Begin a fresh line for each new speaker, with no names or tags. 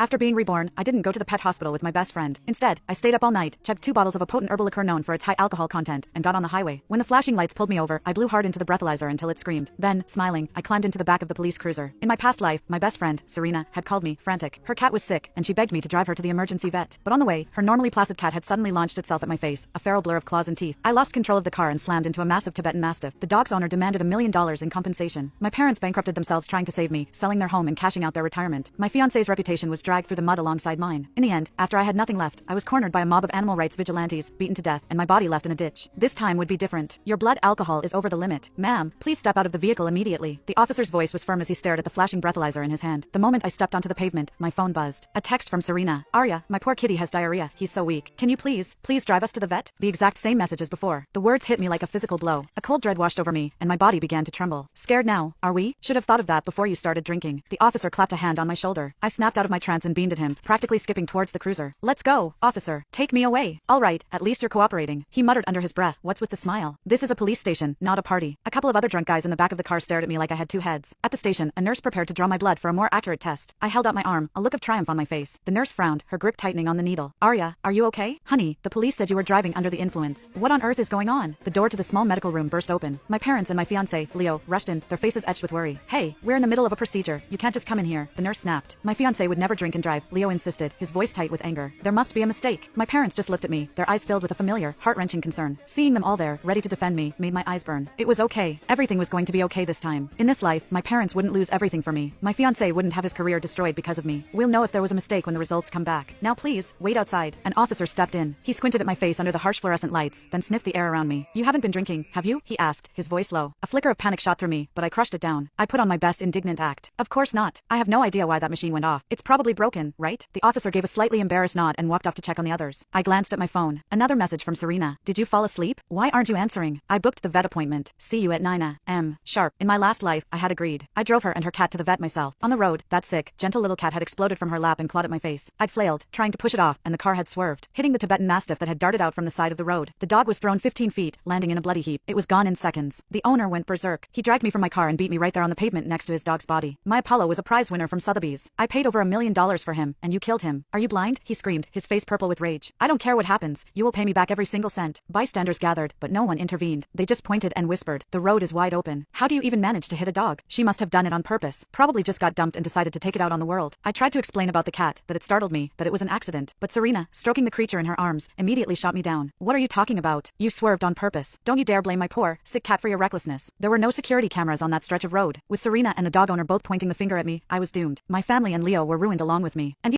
After being reborn, I didn't go to the pet hospital with my best friend. Instead, I stayed up all night, chugged 2 bottles of a potent herbal liqueur known for its high alcohol content, and got on the highway. When the flashing lights pulled me over, I blew hard into the breathalyzer until it screamed. Then, smiling, I climbed into the back of the police cruiser. In my past life, my best friend, Serena, had called me frantic. Her cat was sick, and she begged me to drive her to the emergency vet. But on the way, her normally placid cat had suddenly launched itself at my face, a feral blur of claws and teeth. I lost control of the car and slammed into a massive Tibetan Mastiff. The dog's owner demanded $1 million in compensation. My parents bankrupted themselves trying to save me, selling their home and cashing out their retirement. My fiancé's reputation was dragged through the mud alongside mine. In the end, after I had nothing left, I was cornered by a mob of animal rights vigilantes, beaten to death, and my body left in a ditch. This time would be different. Your blood alcohol is over the limit. Ma'am, please step out of the vehicle immediately. The officer's voice was firm as he stared at the flashing breathalyzer in his hand. The moment I stepped onto the pavement, my phone buzzed. A text from Serena. Arya, my poor kitty has diarrhea. He's so weak. Can you please drive us to the vet? The exact same message as before. The words hit me like a physical blow. A cold dread washed over me, and my body began to tremble. Scared now, are we? Should have thought of that before you started drinking. The officer clapped a hand on my shoulder. I snapped out of my trance and beamed at him, practically skipping towards the cruiser. Let's go, officer. Take me away. All right, at least you're cooperating. He muttered under his breath. What's with the smile? This is a police station, not a party. A couple of other drunk guys in the back of the car stared at me like I had two heads. At the station, a nurse prepared to draw my blood for a more accurate test. I held out my arm, a look of triumph on my face. The nurse frowned, her grip tightening on the needle. Arya, are you okay? Honey, the police said you were driving under the influence. What on earth is going on? The door to the small medical room burst open. My parents and my fiancé, Leo, rushed in, their faces etched with worry. Hey, we're in the middle of a procedure. You can't just come in here. The nurse snapped. My fiancé would never drink and drive, Leo insisted, his voice tight with anger. There must be a mistake. My parents just looked at me, their eyes filled with a familiar, heart-wrenching concern. Seeing them all there, ready to defend me, made my eyes burn. It was okay. Everything was going to be okay this time. In this life, my parents wouldn't lose everything for me. My fiancé wouldn't have his career destroyed because of me. We'll know if there was a mistake when the results come back. Now please, wait outside. An officer stepped in. He squinted at my face under the harsh fluorescent lights, then sniffed the air around me. You haven't been drinking, have you? He asked, his voice low. A flicker of panic shot through me, but I crushed it down. I put on my best indignant act. Of course not. I have no idea why that machine went off. It's probably broken, right? The officer gave a slightly embarrassed nod and walked off to check on the others. I glanced at my phone. Another message from Serena. Did you fall asleep? Why aren't you answering? I booked the vet appointment. See you at 9 a.m. sharp. In my last life, I had agreed. I drove her and her cat to the vet myself. On the road, that sick, gentle little cat had exploded from her lap and clawed at my face. I'd flailed, trying to push it off, and the car had swerved, hitting the Tibetan Mastiff that had darted out from the side of the road. The dog was thrown 15 feet, landing in a bloody heap. It was gone in seconds. The owner went berserk. He dragged me from my car and beat me right there on the pavement next to his dog's body. My Apollo was a prize winner from Sotheby's. I paid over $1 million for him, and you killed him. Are you blind? He screamed, his face purple with rage. I don't care what happens. You will pay me back every single cent. Bystanders gathered, but no one intervened. They just pointed and whispered. The road is wide open. How do you even manage to hit a dog? She must have done it on purpose. Probably just got dumped and decided to take it out on the world. I tried to explain about the cat, that it startled me, that it was an accident. But Serena, stroking the creature in her arms, immediately shot me down. What are you talking about? You swerved on purpose. Don't you dare blame my poor, sick cat for your recklessness. There were no security cameras on that stretch of road. With Serena and the dog owner both pointing the finger at me, I was doomed. My family and Leo were ruined along with me. And